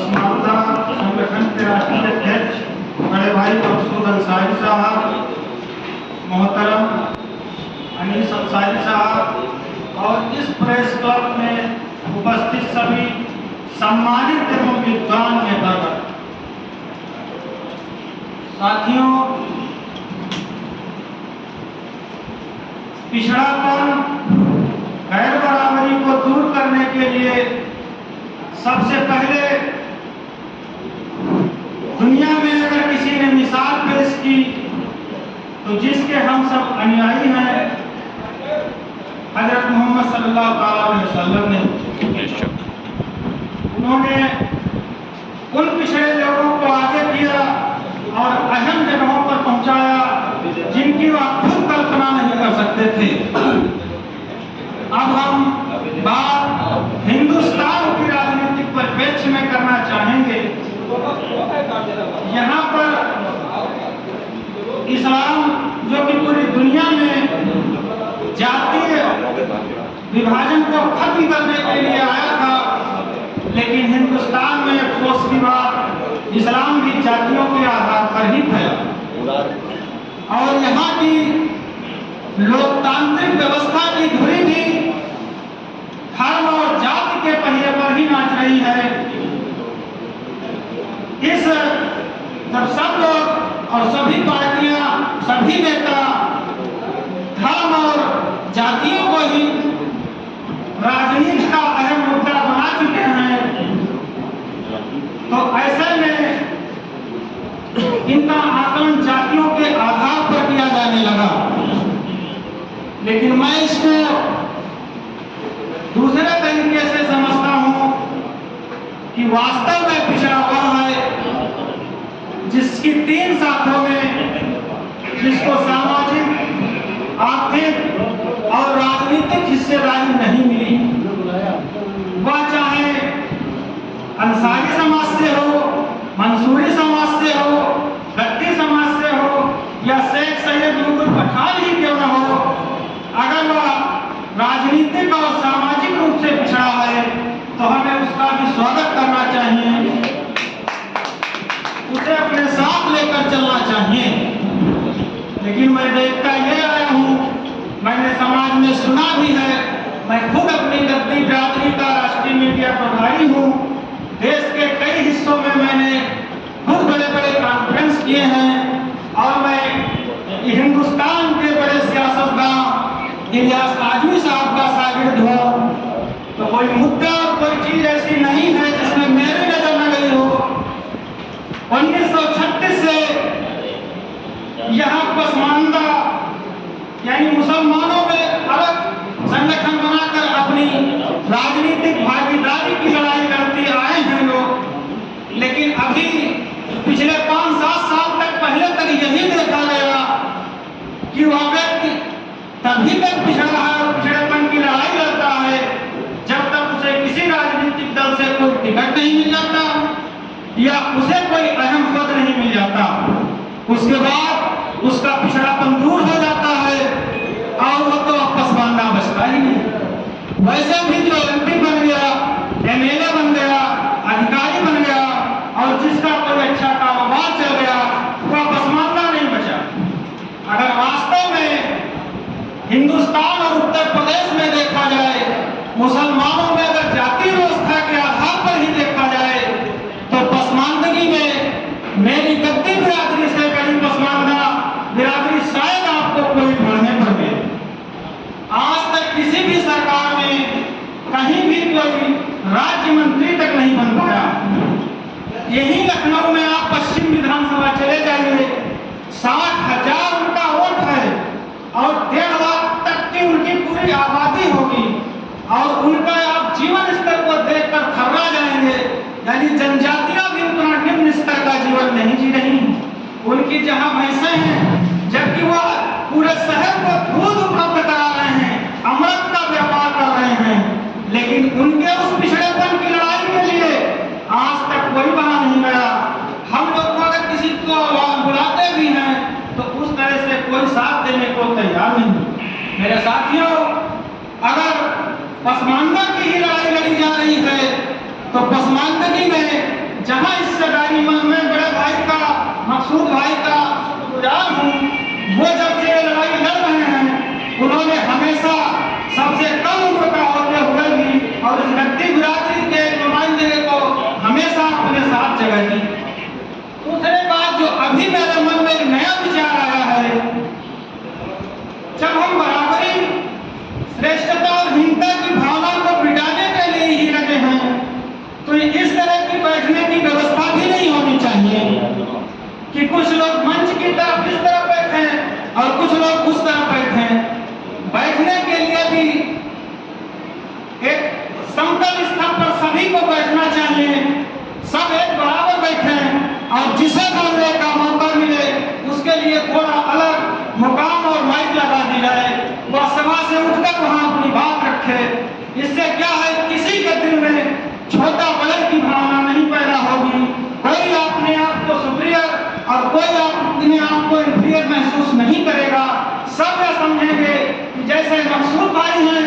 पसमानदा संगठन के राष्ट्रीय अध्यक्ष बड़े भाई मकसूद अंसारी साहब, मोहतरम अनीस अंसारी साहब और इस प्रेस क्लब में उपस्थित सभी सम्मानित एवं विद्वान नेतागण, साथियों, पिछड़ापन, गैर बराबरी को दूर करने के लिए सबसे पहले दुनिया में अगर किसी ने मिसाल पेश की तो जिसके हम सब अनुयायी हैं, हजरत मोहम्मद सल्लल्लाहु अलैहि वसल्लम ने। उन्होंने उन पिछड़े लोगों को आगे किया और अहम जगहों पर पहुंचाया जिनकी वह खुद कल्पना नहीं कर सकते थे। अब हम बात हिंदुस्तान की राजनीतिक परिप्रेक्ष्य में करना चाहेंगे। यहाँ पर इस्लाम जो कि पूरी दुनिया में जातीय विभाजन को खत्म करने के लिए आया था, लेकिन हिंदुस्तान में अफसोस की बात इस्लाम भी जातियों के आधार पर ही फैला और यहाँ की लोकतांत्रिक व्यवस्था की धुरी भी धर्म और जाति के पहिए पर ही नाच रही है। इस जब सब लोग और सभी पार्टियां, सभी नेता धर्म और जातियों को ही राजनीति का अहम मुद्दा बना चुके हैं, तो ऐसे में इनका आकलन जातियों के आधार पर किया जाने लगा। लेकिन मैं इसको दूसरे तरीके से समझता हूं कि वास्तव में पिछड़ा वह है जिसकी 3 शाखाओं में, जिसको सामाजिक, आर्थिक और राजनीतिक हिस्सेदारी नहीं मिली, वह चाहे अंसारी समाज से हो, मंसूरी समाज से हो, गद्दी समाज से हो या शेख सैयद मुकुल पठान ही क्यों न हो, अगर वह राजनीतिक और सामाजिक रूप से पिछड़ा है तो हमें उसका भी स्वागत करना चाहिए, उसे अपने साथ लेकर चलना चाहिए। लेकिन मैं देखता ये आया हूँ, मैंने समाज में सुना भी है, मैं खुद अपनी गद्दी बिरादरी का राष्ट्रीय मीडिया प्रभारी हूँ। देश के कई हिस्सों में मैंने खुद बड़े बड़े कॉन्फ्रेंस किए हैं और मैं हिंदुस्तान के बड़े सियासतदान इलियास आजमी साहब का शागिर्द हूँ। तो कोई मुद्दा और कोई चीज ऐसी नहीं है जिसमें मेरी नजर न गई हो। 1936 से यहाँ पसमानदा यानी मुसलमानों में अलग संगठन बनाकर अपनी राजनीतिक भागीदारी की लड़ाई करते आए हैं लोग, लेकिन अभी पिछले 5-7 साल तक पहले तक यही देखा गया कि वह व्यक्ति तभी तक पिछड़ा है और पिछड़ेपन की लड़ाई लड़ता है जब तक उसे किसी राजनीतिक दल से कोई टिकट नहीं मिल जाता या उसे कोई अहम पद नहीं मिल जाता। उसके बाद उसका पिछड़ापन दूर हो जाता है और वो तो पसमानदा बचता ही नहीं। वैसे भी जो एमपी बन गया, एमएलए बन गया, अधिकारी बन गया और जिसका कोई अच्छा कारोबार चल गया, वह पसमानदा नहीं बचा। अगर वास्तव में हिंदुस्तान और उत्तर प्रदेश में देखा जाए, मुसलमानों में अगर जातीय व्यवस्था के आधार पर ही देखा जाए तो पसमानदगी में मेरी गद्दी बिरादरी से बड़ी पसमानदा बिरादरी शायद आपको कोई ढूंढने पर मिले। आज तक किसी भी सरकार में कहीं भी कोई राज्य मंत्री तक नहीं बन पाया। यही लखनऊ में आप पश्चिम विधानसभा चले जाइए, 60,000 उनका वोट है और 1.5 लाख तक की उनकी पूरी आबादी होगी और उनका आप जीवन स्तर को देखकर थर्रा जाएंगे। यानी जनजातियां भी उतना निम्न स्तर का जीवन नहीं जी रही। उनकी जहां भैंसें हैं, जबकि वह पूरे शहर को दूध उपलब्ध करा रहे हैं, अमृत का व्यापार कर रहे हैं, लेकिन उनके उस पिछड़ेपन की लड़ाई के लिए आज तक कोई बना नहीं गया। हम लोग अगर किसी को बुलाते भी हैं तो उस तरह से कोई साथ देने को तैयार नहीं। मेरे साथियों, अगर पसमानदा की ही लड़ाई लड़ी जा रही है तो पसमानदगी में जहां हिस्सेदारी मैं बड़े भाई का, मकसूद भाई का शुक्रगुजार हूँ। वो जब से ये लड़ाई लड़ रहे हैं, उन्होंने हमेशा सबसे कम उम्र का होते हुए भी और इस गद्दी बिरादरी के नुमाइंदे को हमेशा अपने साथ जगह दी। दूसरी बात जो अभी मेरे मन में एक नया विचार आया है, जब हम बराबरी, श्रेष्ठता और हीनता की भावना को मिटाने के लिए ही लगे हैं, तो इस तरह की बैठने की व्यवस्था भी नहीं होनी चाहिए कि कुछ लोग मंच की तरफ इस तरफ बैठे और कुछ लोग उस तरफ बैठे। बैठने के लिए भी एक समतल स्थान पर सभी को बैठना चाहिए, सब एक बराबर बैठे और जिसे बोलने का मौका मिले उसके लिए थोड़ा अलग मुकाम और माइक लगा दी जाए, वह सभा से उठकर वहां अपनी बात रखे। इससे क्या है, किसी के दिल में छोटा बड़े की भावना नहीं पैदा होगी, कोई अपने आप को सुपीरियर और कोई अपने आप को इंफीरियर महसूस नहीं करेगा। सब यह समझेंगे कि जैसे मकसूद भाई हैं